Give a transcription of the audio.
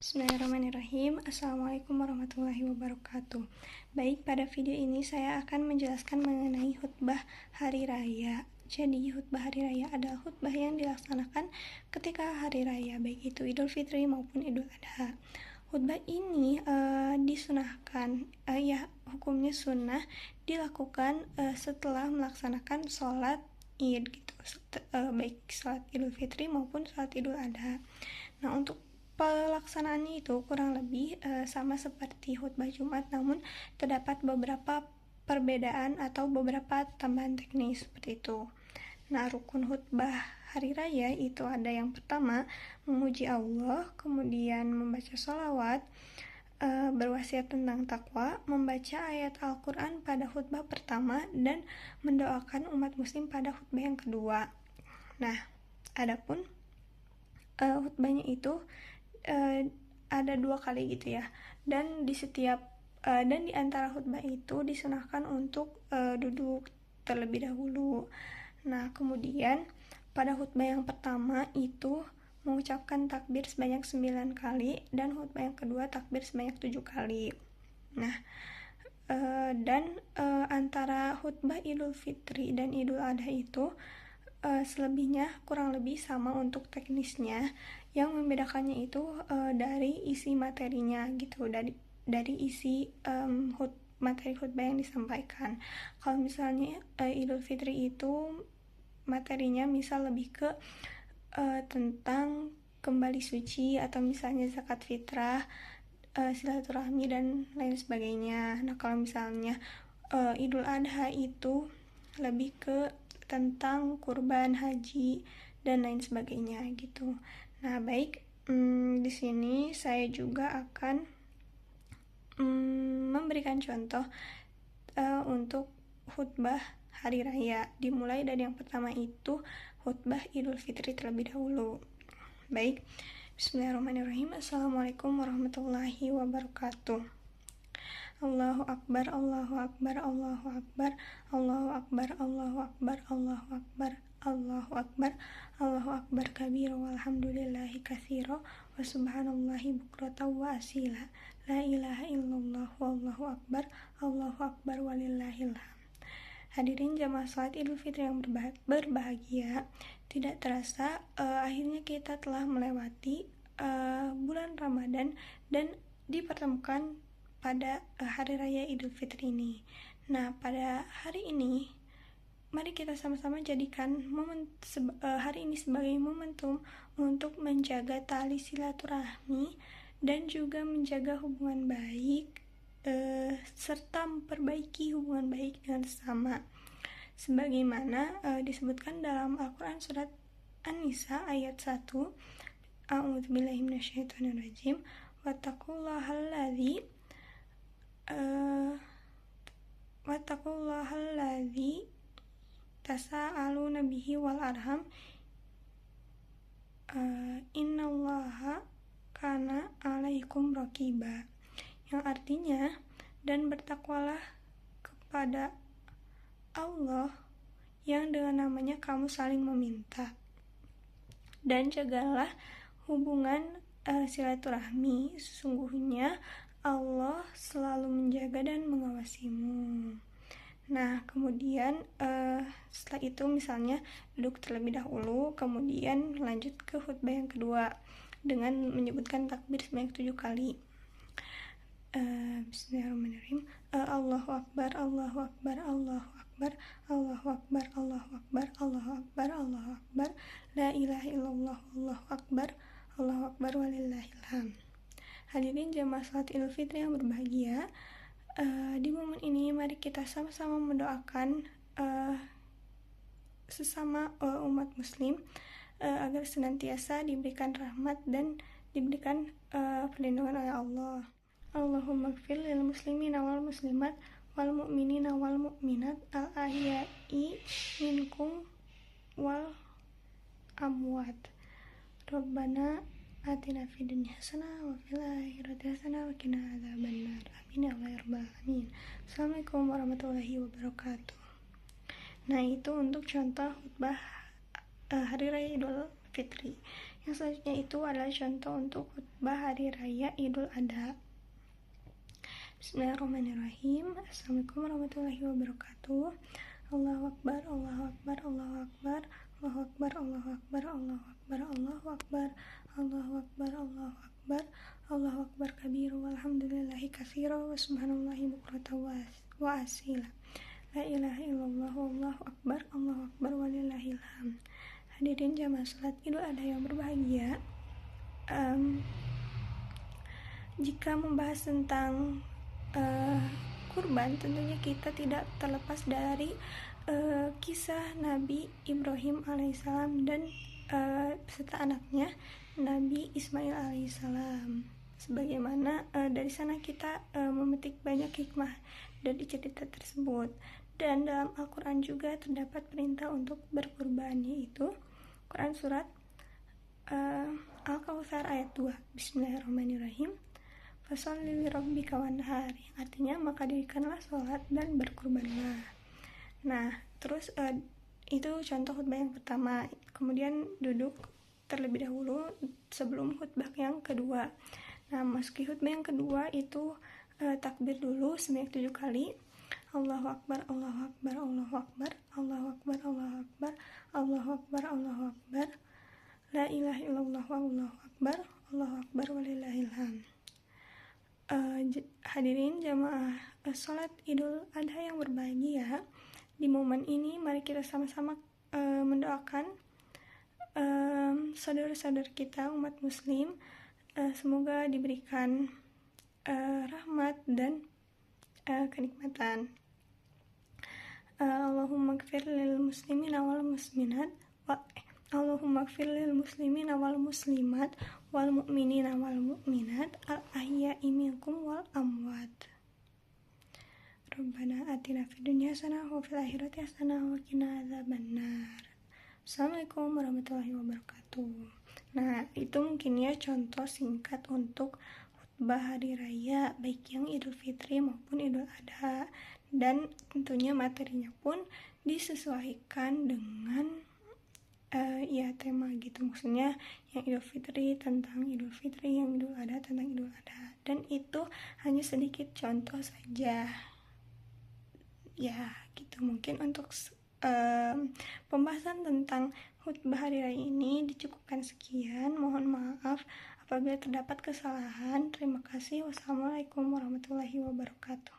Bismillahirrahmanirrahim. Assalamualaikum warahmatullahi wabarakatuh. Baik, pada video ini saya akan menjelaskan mengenai khutbah hari raya. Jadi, khutbah hari raya adalah khutbah yang dilaksanakan ketika hari raya, baik itu Idul Fitri maupun Idul Adha. Khutbah ini disunahkan, hukumnya sunnah dilakukan setelah melaksanakan sholat Id gitu, baik sholat Idul Fitri maupun sholat Idul Adha. Nah, untuk pelaksanaannya itu kurang lebih sama seperti khutbah Jumat, namun terdapat beberapa perbedaan atau beberapa tambahan teknis seperti itu. Nah, rukun khutbah hari raya itu ada yang pertama, memuji Allah, kemudian membaca sholawat, berwasiat tentang takwa, membaca ayat Al-Quran pada khutbah pertama, dan mendoakan umat muslim pada khutbah yang kedua. Nah, adapun khutbahnya itu ada 2 kali gitu ya, dan di antara khutbah itu disunahkan untuk duduk terlebih dahulu. Nah, kemudian pada khutbah yang pertama itu mengucapkan takbir sebanyak 9 kali, dan khutbah yang kedua takbir sebanyak 7 kali. Nah, antara khutbah Idul Fitri dan Idul Adha itu selebihnya kurang lebih sama untuk teknisnya. Yang membedakannya itu dari isi materinya gitu, dari isi materi khutbah yang disampaikan. Kalau misalnya Idul Fitri itu materinya misal lebih ke tentang kembali suci, atau misalnya zakat fitrah, silaturahmi dan lain sebagainya. Nah, kalau misalnya Idul Adha itu lebih ke tentang kurban, haji dan lain sebagainya gitu. Nah, baik, di sini saya juga akan memberikan contoh untuk khutbah hari raya. Dimulai dari yang pertama itu khutbah Idul Fitri terlebih dahulu. Baik, Bismillahirrahmanirrahim. Assalamualaikum warahmatullahi wabarakatuh. Allahu Akbar, Allahu Akbar, Allahu Akbar, Allahu Akbar, Allahu Akbar, Allahu Akbar, Allahu Akbar, Allahu Akbar kabira, walhamdulillahi katsira, wa subhanallahi bukratan wa asila, la ilaha illallah, wallahu akbar, Allahu Akbar, walillahil hamd. Hadirin jamaah salat Idul Fitri yang berbahagia, tidak terasa akhirnya kita telah melewati bulan Ramadan dan dipertemukan pada hari raya Idul Fitri ini. Nah, pada hari ini mari kita sama-sama jadikan hari ini sebagai momentum untuk menjaga tali silaturahmi dan juga menjaga hubungan baik serta memperbaiki hubungan baik dengan sesama. Sebagaimana disebutkan dalam Al-Quran surat An-Nisa ayat 1, A'udzubillahi minasyaitonirrajim, wattaqullahalladzi tasaaluna bihi wal arham innallaha kana 'alaikum raqiba, yang artinya, dan bertakwalah kepada Allah yang dengan namanya kamu saling meminta, dan jagalah hubungan silaturahmi, sesungguhnya Allah selalu menjaga dan mengawasimu. Nah, kemudian setelah itu misalnya duduk terlebih dahulu, kemudian lanjut ke khutbah yang kedua dengan menyebutkan takbir sebanyak 7 kali. Bismillahirrahmanirrahim. Allahu Akbar, Allahu Akbar, Allahu Akbar, Allahu Akbar, Allahu Akbar, Allahu Akbar, Allahu Akbar, la ilaha illallah, Allahu Akbar, Allahu Akbar, walillahil hamd. Hadirin jamaah salat Idul Fitri yang berbahagia, di momen ini mari kita sama-sama mendoakan sesama umat muslim agar senantiasa diberikan rahmat dan diberikan perlindungan oleh Allah. Allahumma ighfir lil muslimina wal muslimat wal mu'minina wal mu'minat al ahya'i minkum wal amwat. Rabbana atina fid dunya hasanah wa fil akhirati hasanah wa qina adzabannar. Amin ya Allah ya rabbal alamin. Assalamualaikum warahmatullahi wabarakatuh. Nah, itu untuk contoh khutbah hari raya Idul Fitri. Yang selanjutnya itu adalah contoh untuk khutbah hari raya Idul Adha. Bismillahirrahmanirrahim. Assalamualaikum warahmatullahi wabarakatuh. Allahu Akbar, Allahu Akbar, Allahu Akbar, Allahu Akbar, Allahu Akbar, Allahu Akbar, Allahu Akbar, Allahu Akbar, Allahu Akbar, Allahu Akbar kabiru walhamdulillahi katsira wa subhanallahi bukratan wa asila. La ilaha illallah wallahu akbar, Allahu Akbar walillahil hamd. Hadirin jamaah salat Idul Adha yang berbahagia, jika membahas tentang kurban, tentunya kita tidak terlepas dari kisah Nabi Ibrahim alaihissalam dan beserta anaknya Nabi Ismail alaihissalam. Sebagaimana dari sana kita memetik banyak hikmah dari cerita tersebut. Dan dalam Al-Quran juga terdapat perintah untuk berkurban, yaitu Quran surat Al-Kautsar ayat 2. Bismillahirrahmanirrahim. Fasholli lirabbika wanhar, artinya maka dirikanlah sholat dan berkurbanlah. Nah, terus itu contoh khutbah yang pertama. Kemudian duduk terlebih dahulu sebelum khutbah yang kedua. Nah, meski khutbah yang kedua itu takbir dulu sebanyak 7 kali. Allahu Akbar, Allahu Akbar, Allahu Akbar, Allahu Akbar, Allahu Akbar, Allahu Akbar, Allahu Akbar, La ilaha illallah wallahu akbar, Allahu Akbar walillahil hamd. Hadirin jamaah salat Idul Adha yang berbahagia, di momen ini mari kita sama-sama mendoakan saudara-saudara kita umat muslim, semoga diberikan rahmat dan kenikmatan. Allahumma gfir lil muslimina wal muslimat Allahumma gfir lil muslimina wal muslimat wal mu'minina wal mu'minat al ahya'i minkum wal amwat. Rabbana atina fid dunya hasanah wa fil akhirati hasanah wa qina adzabannar. Assalamualaikum warahmatullahi wabarakatuh. Nah, itu mungkin ya contoh singkat untuk khutbah hari raya, baik yang Idul Fitri maupun Idul Adha, dan tentunya materinya pun disesuaikan dengan tema gitu. Maksudnya yang Idul Fitri tentang Idul Fitri, yang Idul Adha tentang Idul Adha, dan itu hanya sedikit contoh saja ya gitu. Mungkin untuk pembahasan tentang khutbah hari raya ini dicukupkan sekian. Mohon maaf apabila terdapat kesalahan. Terima kasih. Wassalamualaikum warahmatullahi wabarakatuh.